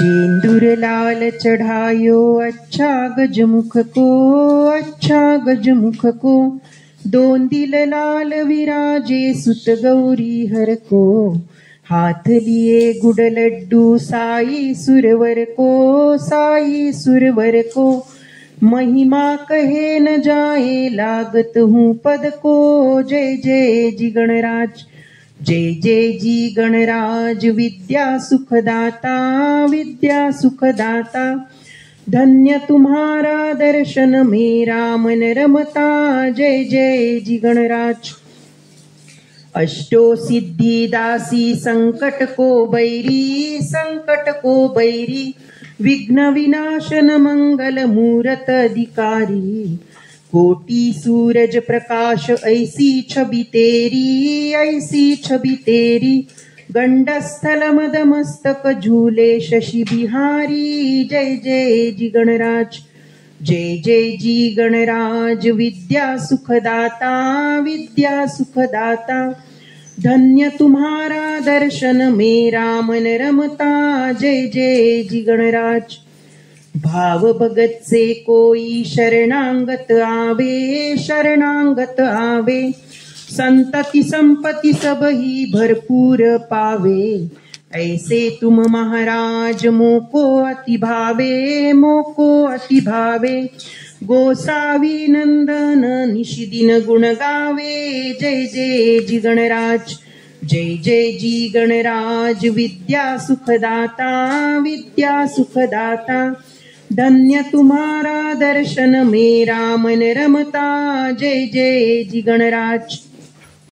सिंदूर लाल चढ़ायो अच्छा गजमुख को, अच्छा गजमुख को। दोन दिल लाल विराजे सुत गौरी हर को। हाथ लिए गुड़ लड्डू साई सुरवर को, साई सुरवर को। महिमा कहे न जाए लागत हूँ पद को। जय जय जी गणराज, जय जय जी गणराज। विद्या सुखदाता, विद्या सुखदाता। धन्य तुम्हारा दर्शन मेरा मन रमता। जय जय जी गणराज। अष्टो सिद्धि दासी संकट को बैरी, संकट को बैरी। विघ्न विनाशन मंगल मूरत अधिकारी। कोटि सूरज प्रकाश ऐसी छवि तेरी, ऐसी छवि तेरी। गंडस्थल मद मस्तक झूले शशि बिहारी। जय जय जी गणराज, जय जय जी गणराज। विद्या सुखदाता, विद्या सुखदाता। धन्य तुम्हारा दर्शन मेरा मन रमता। जय जय जी गणराज। भाव भगत से कोई शरणागत आवे, शरणागत आवे। संतति संपत्ति सब ही भरपूर पावे। ऐसे तुम महाराज मोको अति भावे, मोको अति भावे। गोसावी नंदन निशिदिन गुण गावे। जय जय जी गणराज, जय जय जी गणराज। विद्या सुखदाता, विद्या सुखदाता। धन्य तुम्हारा दर्शन मेरा मन रमता। जय जय जी गणराज।